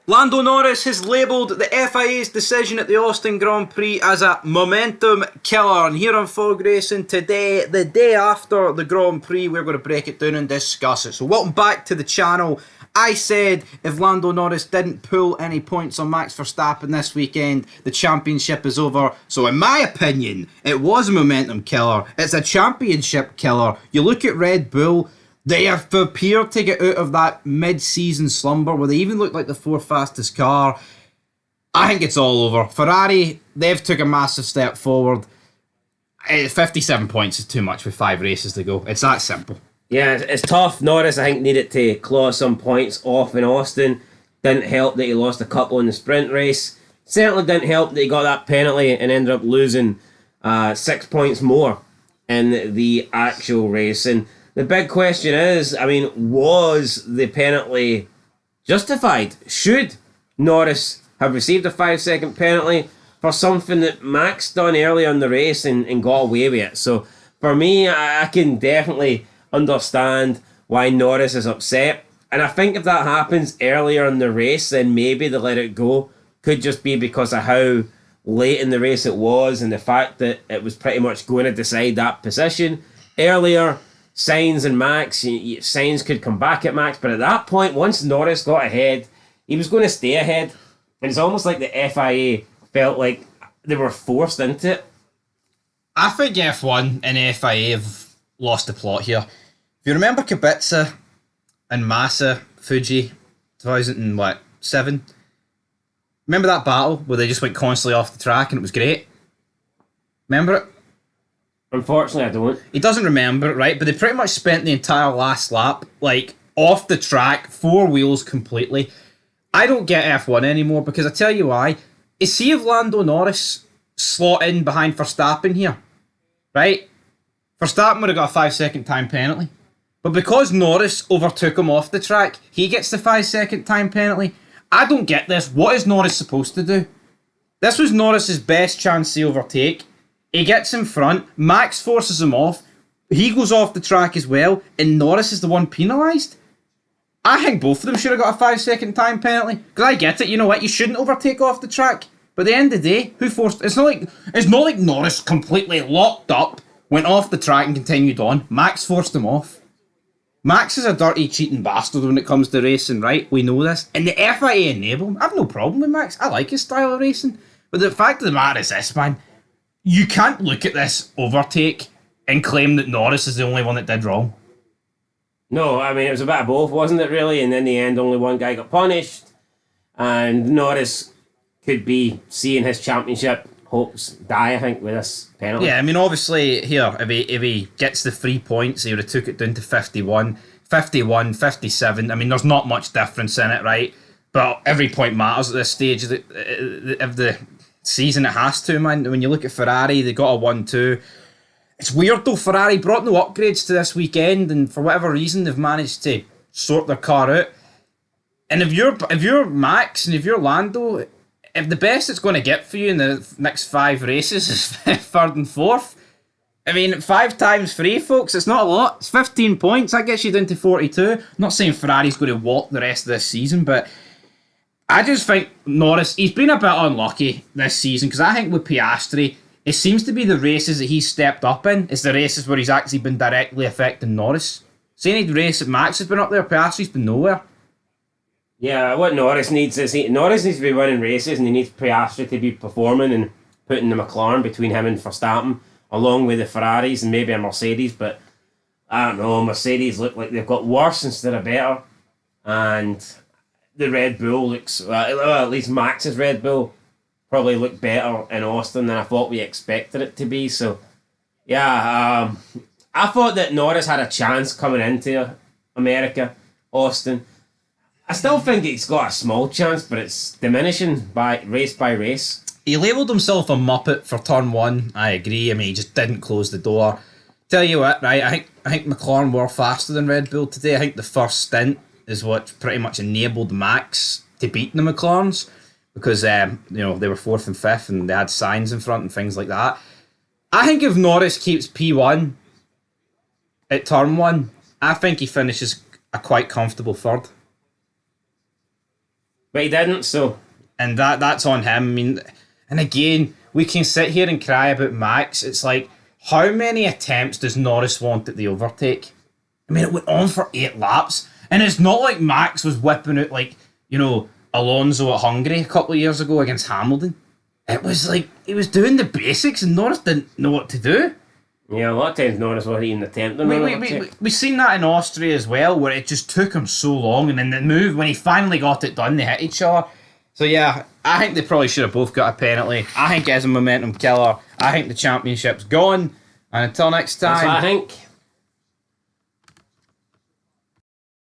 Lando Norris has labelled the FIA's decision at the Austin Grand Prix as a momentum killer. And here on Fog Racing today, the day after the Grand Prix, we're going to break it down and discuss it. So welcome back to the channel. I said if Lando Norris didn't pull any points on Max Verstappen this weekend, the championship is over. So in my opinion, it was a momentum killer. It's a championship killer. You look at Red Bull, they have appeared to get out of that mid-season slumber where they even look like the fourth fastest car. I think it's all over. Ferrari, they've took a massive step forward. 57 points is too much with 5 races to go. It's that simple. Yeah, it's tough. Norris, I think, needed to claw some points off in Austin. Didn't help that he lost a couple in the sprint race. Certainly didn't help that he got that penalty and ended up losing 6 points more in the actual race. And the big question is, was the penalty justified? Should Norris have received a 5-second penalty for something that Max done earlier in the race and got away with it? So for me, I can definitely understand why Norris is upset. And I think if that happens earlier in the race, then maybe they let it go. Could just be because of how late in the race it was and the fact that it was pretty much going to decide that position. Earlier, Sainz and Max, Sainz could come back at Max, but at that point, once Norris got ahead, he was going to stay ahead. And it's almost like the FIA felt like they were forced into it. I think F1 and the FIA have lost the plot here. If you remember Kubica and Massa, Fuji, 2007, remember that battle where they just went constantly off the track and it was great? Remember it? Unfortunately, I don't. He doesn't remember it, right? But they pretty much spent the entire last lap, like, off the track, 4 wheels completely. I don't get F1 anymore because I tell you why. Is see if Lando Norris slot in behind Verstappen here, right? Verstappen would have got a 5-second time penalty. But because Norris overtook him off the track, he gets the 5-second time penalty. I don't get this. What is Norris supposed to do? This was Norris's best chance to overtake. He gets in front, Max forces him off, he goes off the track as well, and Norris is the one penalised? I think both of them should have got a 5-second time penalty. Because I get it, you know what, you shouldn't overtake off the track. But at the end of the day, who forced... It's not like Norris completely locked up, went off the track and continued on. Max forced him off. Max is a dirty, cheating bastard when it comes to racing, right? We know this. And the FIA enable him. I have no problem with Max. I like his style of racing. But the fact of the matter is this, man. You can't look at this overtake and claim that Norris is the only one that did wrong. No, it was a bit of both, wasn't it, really? And in the end, only one guy got punished. And Norris could be seeing his championship hopes die, I think, with this penalty. Yeah, obviously, here, if he gets the 3 points, he would have took it down to 51, 57. There's not much difference in it, right? But every point matters at this stage of the season. It has to, man. When you look at Ferrari, they got a 1-2. It's weird though, Ferrari brought no upgrades to this weekend, and for whatever reason they've managed to sort their car out. And if you're Max and if you're Lando, if the best it's going to get for you in the next 5 races is 3rd and 4th, 5 times 3, folks, it's not a lot. It's 15 points, that gets you down to 42. I'm not saying Ferrari's going to walk the rest of this season, but I just think Norris, he's been a bit unlucky this season because I think with Piastri, it seems to be the races that he's stepped up in is the races where he's actually been directly affecting Norris. So any race that Max has been up there, Piastri's been nowhere. Yeah, what Norris needs is Norris needs to be winning races and he needs Piastri to be performing and putting the McLaren between him and Verstappen, along with the Ferraris and maybe a Mercedes. But I don't know, Mercedes look like they've got worse instead of better. And the Red Bull looks, well, at least Max's Red Bull probably looked better in Austin than I thought we expected it to be. So, yeah, I thought that Norris had a chance coming into America, Austin. I still think he's got a small chance, but it's diminishing by race. He labelled himself a muppet for turn 1. I agree. He just didn't close the door. Tell you what, right? I think McLaren were faster than Red Bull today. I think the first stint is what pretty much enabled Max to beat the McLarens because they were 4th and 5th and they had signs in front and things like that. I think if Norris keeps P1 at turn 1, I think he finishes a quite comfortable 3rd. But he didn't, so... And that's on him. I mean, and again, we can sit here and cry about Max. It's like, how many attempts does Norris want at the overtake? I mean, it went on for 8 laps. And it's not like Max was whipping out, like, Alonso at Hungary a couple of years ago against Hamilton. It was like, he was doing the basics and Norris didn't know what to do. Yeah, a lot of times Norris wasn't even attempting. We've seen that in Austria as well, where it just took him so long, and then the move, when he finally got it done, they hit each other. So yeah, I think they probably should have both got a penalty. I think it's a momentum killer. I think the championship's gone. And until next time... That's what I think.